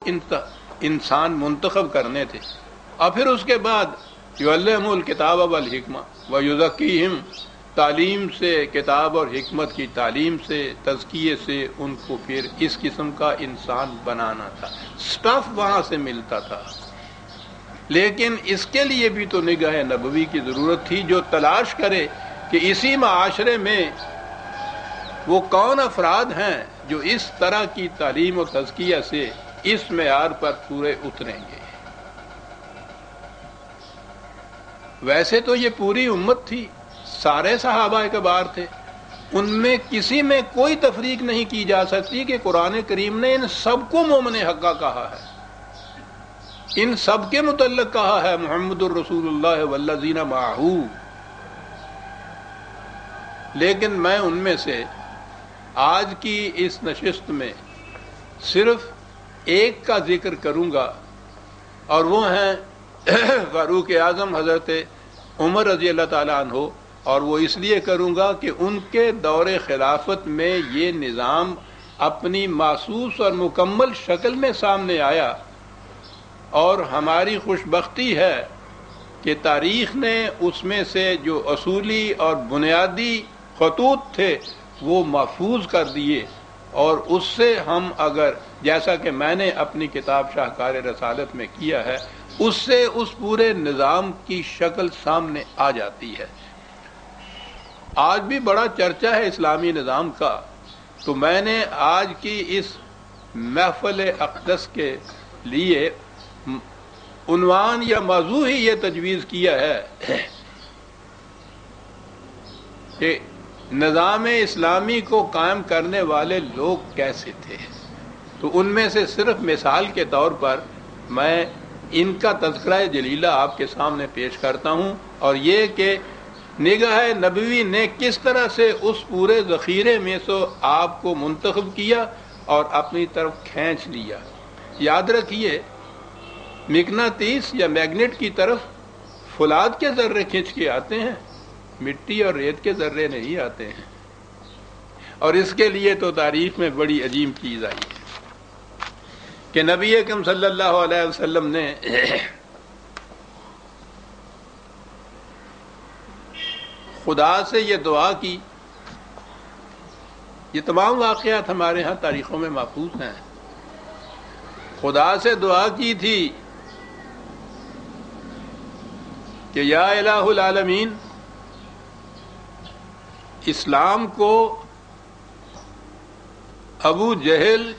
انسان منتخب کرنے تھے، اور پھر اس کے بعد یعلمہ الکتاب والحکمہ ویزکیہم، تعلیم سے، کتاب اور حکمت کی تعلیم سے، تزکیے سے ان کو پھر اس قسم کا انسان بنانا تھا۔ سٹف وہاں سے ملتا تھا، لیکن اس کے لیے بھی تو نگاہ نبوی کی ضرورت تھی، جو تلاش کرے کہ اسی معاشرے میں وہ کون افراد ہیں جو اس طرح کی تعلیم و تزکیہ سے اس معیار پر پورے اتریں گے۔ ویسے تو یہ پوری امت تھی، سارے صحابہ کبار تھے، ان میں کسی میں کوئی تفریق نہیں کی جا سکتی کہ قرآن کریم نے ان سب کو مومن حقہ کہا ہے، ان سب کے متعلق کہا ہے محمد الرسول اللہ والذین معہ۔ لیکن میں ان میں سے آج کی اس نشست میں صرف ایک کا ذکر کروں گا، اور وہ ہیں فاروق اعظم حضرت عمر رضی اللہ تعالیٰ عنہ، اور وہ اس لیے کروں گا کہ ان کے دور خلافت میں یہ نظام اپنی محسوس اور مکمل شکل میں سامنے آیا، اور ہماری خوش بختی ہے کہ تاریخ نے اس میں سے جو اصولی اور بنیادی خطوط تھے وہ محفوظ کر دیے، اور اس سے ہم اگر، جیسا کہ میں نے اپنی کتاب شاہکار رسالت میں کیا ہے، اس سے اس پورے نظام کی شکل سامنے آ جاتی ہے۔ آج بھی بڑا چرچا ہے اسلامی نظام کا، تو میں نے آج کی اس محفل اقدس کے لیے عنوان یا موضوع ہی یہ تجویز کیا ہے کہ نظام اسلامی کو قائم کرنے والے لوگ کیسے تھے۔ تو ان میں سے صرف مثال کے طور پر میں ان کا تذکرہ جلیلہ آپ کے سامنے پیش کرتا ہوں، اور یہ کہ نگاہ نبوی نے کس طرح سے اس پورے ذخیرے میں سے آپ کو منتخب کیا اور اپنی طرف کھینچ لیا۔ یاد رکھیے، مقناطیس یا میگنیٹ کی طرف فولاد کے ذرے کھینچ کے آتے ہیں، مٹی اور ریت کے ذرے نہیں آتے ہیں، اور اس کے لیے تو تاریخ میں بڑی عجیب چیز آئی ہے کہ نبی اکرم صلی اللہ علیہ وسلم نے خدا سے یہ دعا کی، یہ تمام واقعات ہمارے ہاں تاریخوں میں محفوظ ہیں، خدا سے دعا کی تھی کہ یا الہ العالمین، اسلام کو ابو جہل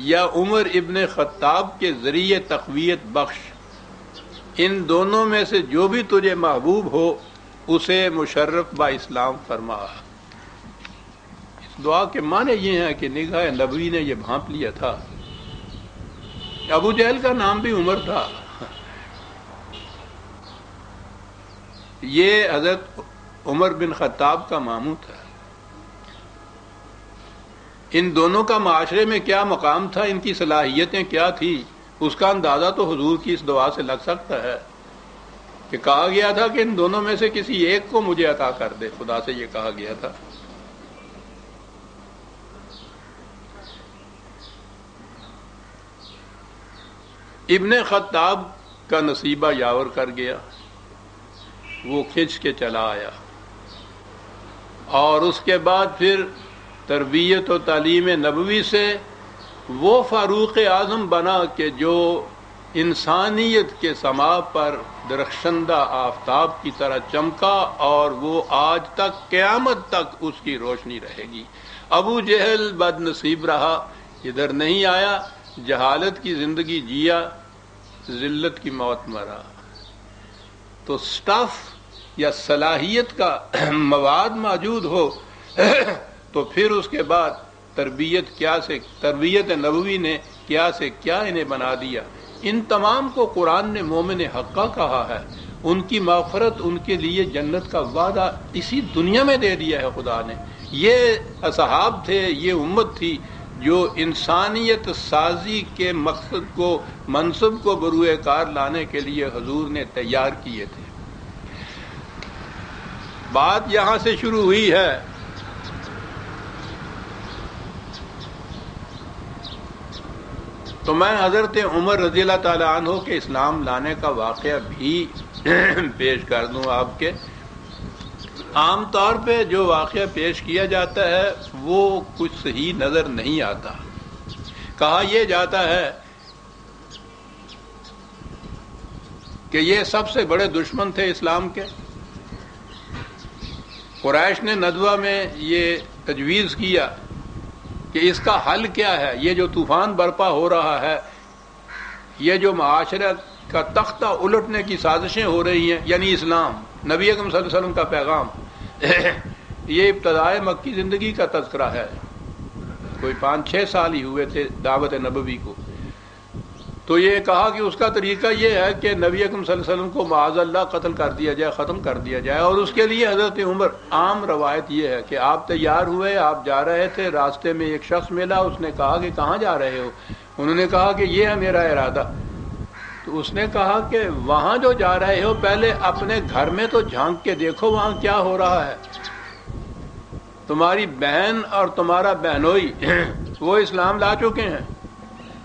یا عمر ابن خطاب کے ذریعے تقویت بخش، ان دونوں میں سے جو بھی تجھے محبوب ہو اسے مشرف با اسلام فرما۔ اس دعا کے معنی یہ ہیں کہ نگاہ نبوی نے یہ بھانپ لیا تھا۔ ابو جہل کا نام بھی عمر تھا، یہ حضرت عمر بن خطاب کا ماموں تھا۔ ان دونوں کا معاشرے میں کیا مقام تھا، ان کی صلاحیتیں کیا تھی، اس کا اندازہ تو حضور کی اس دعا سے لگ سکتا ہے کہ کہا گیا تھا کہ ان دونوں میں سے کسی ایک کو مجھے عطا کر دے، خدا سے یہ کہا گیا تھا۔ ابن خطاب کا نصیبہ یاور کر گیا، وہ کھنچ کے چلا آیا، اور اس کے بعد پھر تربیت و تعلیم نبوی سے وہ فاروق اعظم بنا کہ جو انسانیت کے سما پر درخشندہ آفتاب کی طرح چمکا، اور وہ آج تک قیامت تک اس کی روشنی رہے گی۔ ابو جہل بد نصیب رہا، ادھر نہیں آیا، جہالت کی زندگی جیا، ذلت کی موت مرا۔ تو سٹاف یا صلاحیت کا مواد موجود ہو تو پھر اس کے بعد تربیت نبوی نے کیا سے کیا انہیں بنا دیا۔ ان تمام کو قرآن نے مومن حقہ کہا ہے، ان کی مغفرت، ان کے لیے جنت کا وعدہ اسی دنیا میں دے دیا ہے خدا نے۔ یہ اصحاب تھے، یہ امت تھی جو انسانیت سازی کے مقصد کو، منصب کو بروئے کار لانے کے لیے حضور نے تیار کیے تھے۔ بات یہاں سے شروع ہوئی ہے تو میں حضرت عمر رضی اللہ تعالی عنہ کے اسلام لانے کا واقعہ بھی پیش کر دوں آپ کے. عام طور پہ جو واقعہ پیش کیا جاتا ہے وہ کچھ صحیح نظر نہیں آتا. کہا یہ جاتا ہے کہ یہ سب سے بڑے دشمن تھے اسلام کے. قریش نے ندوہ میں یہ تجویز کیا کہ اس کا حل کیا ہے. یہ جو طوفان برپا ہو رہا ہے، یہ جو معاشرت کا تختہ الٹنے کی سازشیں ہو رہی ہیں، یعنی اسلام، نبی اکرم صلی اللہ علیہ وسلم کا پیغام، یہ ابتدائے مکی زندگی کا تذکرہ ہے. کوئی 5-6 سال ہی ہوئے تھے دعوت نبوی کو. تو یہ کہا کہ اس کا طریقہ یہ ہے کہ نبی اکرم صلی اللہ علیہ وسلم کو معاذ اللہ قتل کر دیا جائے، ختم کر دیا جائے. اور اس کے لیے حضرت عمر، عام روایت یہ ہے کہ آپ تیار ہوئے، آپ جا رہے تھے، راستے میں ایک شخص ملا، اس نے کہا کہ کہاں جا رہے ہو؟ انہوں نے کہا کہ یہ ہے میرا ارادہ. تو اس نے کہا کہ وہاں جو جا رہے ہو پہلے اپنے گھر میں تو جھانک کے دیکھو وہاں کیا ہو رہا ہے. تمہاری بہن اور تمہارا بہنوئی وہ اسلام لا چکے ہیں.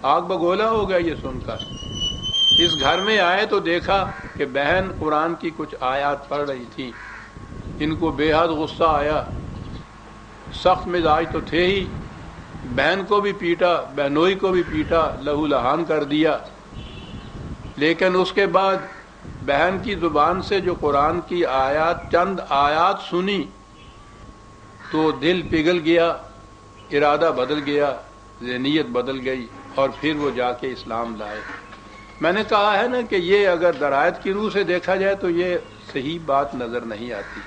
آگ بگولا ہو گیا یہ سن کر. اس گھر میں آئے تو دیکھا کہ بہن قرآن کی کچھ آیات پڑھ رہی تھی. ان کو بے حد غصہ آیا، سخت مزاج تو تھے ہی، بہن کو بھی پیٹا، بہنوئی کو بھی پیٹا، لہو لہان کر دیا. لیکن اس کے بعد بہن کی زبان سے جو قرآن کی آیات، چند آیات سنی تو دل پگھل گیا، ارادہ بدل گیا، ذہنیت بدل گئی، اور پھر وہ جا کے اسلام لائے. میں نے کہا ہے نا کہ یہ اگر درایت کی روح سے دیکھا جائے تو یہ صحیح بات نظر نہیں آتی.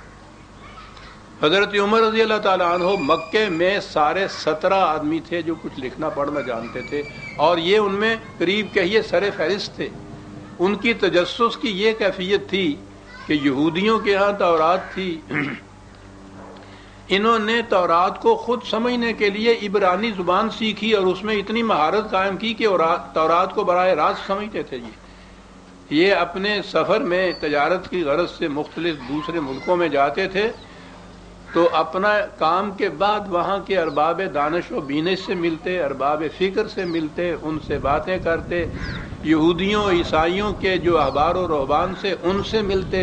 حضرت عمر رضی اللہ تعالیٰ عنہ مکے میں سارے 17 آدمی تھے جو کچھ لکھنا پڑھنا جانتے تھے، اور یہ ان میں قریب کہیے سر فہرست تھے. ان کی تجسس کی یہ کیفیت تھی کہ یہودیوں کے ہاں تورات تھی، انہوں نے تورات کو خود سمجھنے کے لیے عبرانی زبان سیکھی اور اس میں اتنی مہارت قائم کی کہ تورات کو براہ راست سمجھتے تھے. یہ اپنے سفر میں تجارت کی غرض سے مختلف دوسرے ملکوں میں جاتے تھے تو اپنا کام کے بعد وہاں کے ارباب دانش و بینش سے ملتے، ارباب فکر سے ملتے، ان سے باتیں کرتے، یہودیوں عیسائیوں کے جو احبار و رہبان سے ان سے ملتے.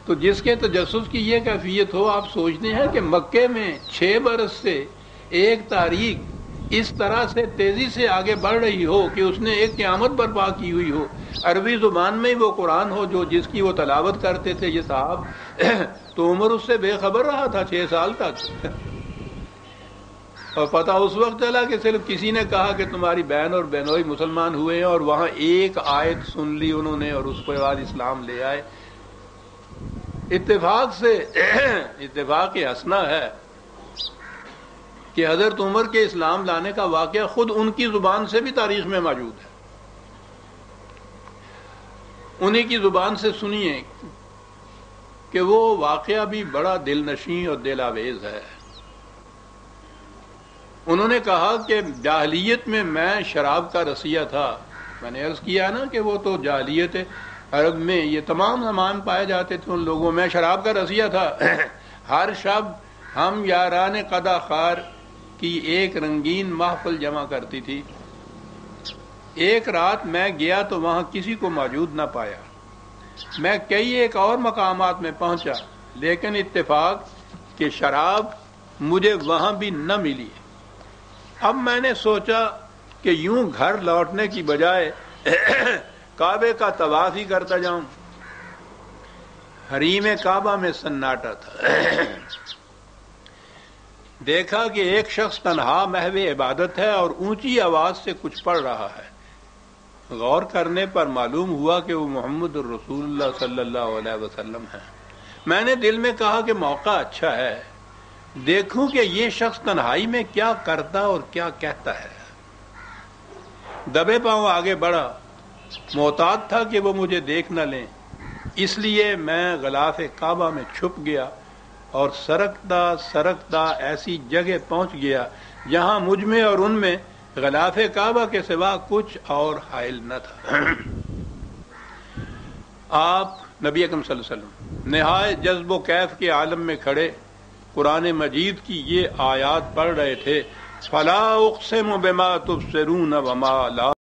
تو جس کے تجسس کی یہ کیفیت ہو، آپ سوچتے ہیں کہ مکے میں 6 برس سے ایک تاریخ اس طرح سے تیزی سے آگے بڑھ رہی ہو کہ اس نے ایک قیامت برپا کی ہوئی ہو، عربی زبان میں وہ قرآن ہو جو جس کی وہ تلاوت کرتے تھے یہ صاحب. تو عمر اس سے بے خبر رہا تھا 6 سال تک. اور پتہ اس وقت چلا کہ صرف کسی نے کہا کہ تمہاری بہن اور بہنوئی مسلمان ہوئے ہیں، اور وہاں ایک آیت سن لی انہوں نے اور اس کے بعد اسلام لے آئے. اتفاق سے اتفاق ہنسنا ہے کہ حضرت عمر کے اسلام لانے کا واقعہ خود ان کی زبان سے بھی تاریخ میں موجود ہے. انہی کی زبان سے سنیے کہ وہ واقعہ بھی بڑا دل نشیں اور دل آویز ہے. انہوں نے کہا کہ جاہلیت میں شراب کا رسیہ تھا. میں نے عرض کیا نا کہ وہ تو جاہلیت عرب میں یہ تمام زمان پائے جاتے تھے ان لوگوں میں. شراب کا رسیہ تھا. ہر شب ہم یاران قدا خار کی ایک رنگین محفل جمع کرتی تھی. ایک رات میں گیا تو وہاں کسی کو موجود نہ پایا. میں کئی ایک اور مقامات میں پہنچا لیکن اتفاق کہ شراب مجھے وہاں بھی نہ ملی. اب میں نے سوچا کہ یوں گھر لوٹنے کی بجائے کعبے کا طواف ہی کرتا جاؤں. حریم کعبہ میں سناٹا تھا. دیکھا کہ ایک شخص تنہا محو عبادت ہے اور اونچی آواز سے کچھ پڑھ رہا ہے. غور کرنے پر معلوم ہوا کہ وہ محمد الرسول اللہ صلی اللہ علیہ وسلم ہے. میں نے دل میں کہا کہ موقع اچھا ہے، دیکھوں کہ یہ شخص تنہائی میں کیا کرتا اور کیا کہتا ہے. دبے پاؤں آگے بڑھا. محتاط تھا کہ وہ مجھے دیکھ نہ لیں، اس لیے میں غلاف کعبہ میں چھپ گیا اور سرکتا سرکتا ایسی جگہ پہنچ گیا جہاں مجھ میں اور ان میں غلاف کعبہ کے سوا کچھ اور حائل نہ تھا. آپ نبی اکرم صلی اللہ علیہ وسلم نہایت جذب و کیف کے عالم میں کھڑے قرآن مجید کی یہ آیات پڑھ رہے تھے فلا اقسم بما تبصرون وما لا